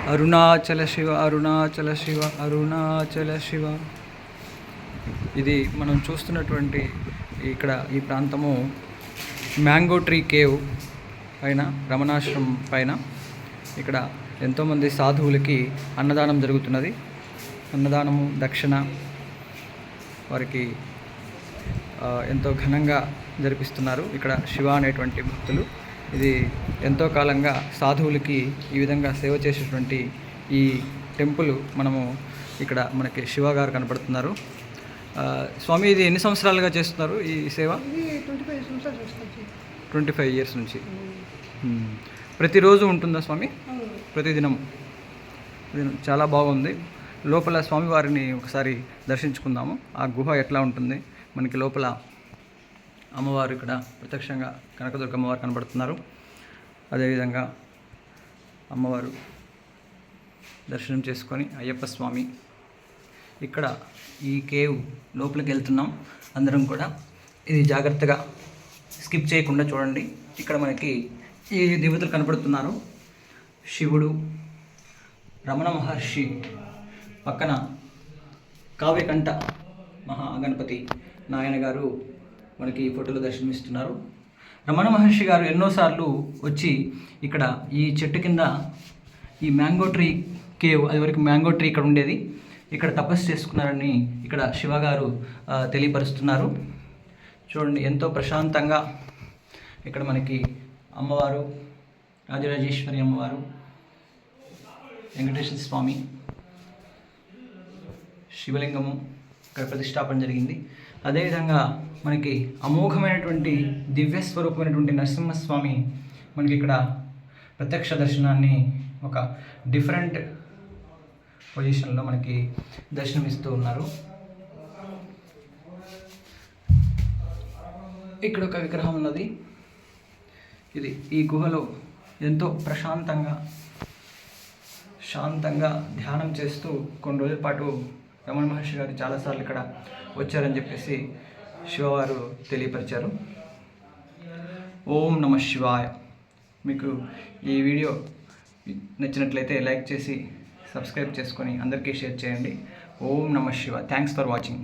అరుణాచల శివ అరుణాచల శివ అరుణాచల శివ. ఇది మనం చూస్తున్నటువంటి ఇక్కడ ఈ ప్రాంతము మ్యాంగో ట్రీ కేవ్ పైన, రమణాశ్రమం పైన. ఇక్కడ ఎంతోమంది సాధువులకి అన్నదానం జరుగుతున్నది. అన్నదానము దక్షిణ వారికి ఎంతో ఘనంగా జరిపిస్తున్నారు ఇక్కడ శివ అనేటువంటి భక్తులు. ఇది ఎంతో కాలంగా సాధువులకి ఈ విధంగా సేవ చేసేటువంటి ఈ టెంపుల్ మనము ఇక్కడ మనకి శివ గారు కనపడుతున్నారు. స్వామి, ఇది ఎన్ని సంవత్సరాలుగా చేస్తున్నారు ఈ సేవ? 25 ఇయర్స్ నుంచి. ప్రతిరోజు ఉంటుందా స్వామి? ప్రతిదినం. చాలా బాగుంది. లోపల స్వామివారిని ఒకసారి దర్శించుకుందాము. ఆ గుహ ఎట్లా ఉంటుంది, మనకి లోపల అమ్మవారు ఇక్కడ ప్రత్యక్షంగా కనకదుర్గ అమ్మవారు కనబడుతున్నారు. అదేవిధంగా అమ్మవారు దర్శనం చేసుకొని అయ్యప్ప స్వామి. ఇక్కడ ఈ కేవ్ లోపలికి వెళ్తున్నాం అందరం కూడా. ఇది జాగ్రత్తగా స్కిప్ చేయకుండా చూడండి. ఇక్కడ మనకి ఈ దేవతలు కనపడుతున్నారు. శివుడు, రమణ మహర్షి పక్కన కావ్యకంఠ మహాగణపతి నాయన గారు మనకి ఈ ఫోటోలో దర్శనమిస్తున్నారు. రమణ మహర్షి గారు ఎన్నోసార్లు వచ్చి ఇక్కడ ఈ చెట్టు కింద ఈ మ్యాంగో ట్రీ కేవ్, అది వరకు మ్యాంగో ట్రీ ఇక్కడ ఉండేది, ఇక్కడ తపస్సు చేసుకున్నారని ఇక్కడ శివగారు తెలియపరుస్తున్నారు. చూడండి, ఎంతో ప్రశాంతంగా ఇక్కడ మనకి అమ్మవారు, రాజరాజేశ్వరి అమ్మవారు, వెంకటేశ్వర స్వామి, శివలింగము ఇక్కడ ప్రతిష్టాపన జరిగింది. అదేవిధంగా మనకి అమోఘమైనటువంటి దివ్యస్వరూపమైనటువంటి నరసింహస్వామి మనకి ఇక్కడ ప్రత్యక్ష దర్శనాన్ని ఒక డిఫరెంట్ పొజిషన్లో మనకి దర్శనమిస్తూ ఉన్నారు. ఇక్కడ ఒక విగ్రహం ఉన్నది. ఇది ఈ గుహలో ఎంతో శాంతంగా ధ్యానం చేస్తూ కొన్ని రోజుల పాటు రమణ మహర్షి గారు చాలాసార్లు ఇక్కడ వచ్చారని చెప్పేసి శివవారు తెలియపరిచారు. ఓం నమః శివాయ. మీకు ఈ వీడియో నచ్చినట్లయితే లైక్ చేసి సబ్స్క్రైబ్ చేసుకొని అందరికీ షేర్ చేయండి. ఓం నమః శివాయ. Thanks for watching.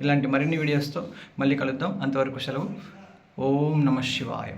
ఇలాంటి మరిన్ని వీడియోస్తో మళ్ళీ కలుద్దాం. అంతవరకు సెలవు. ఓం నమః శివాయ.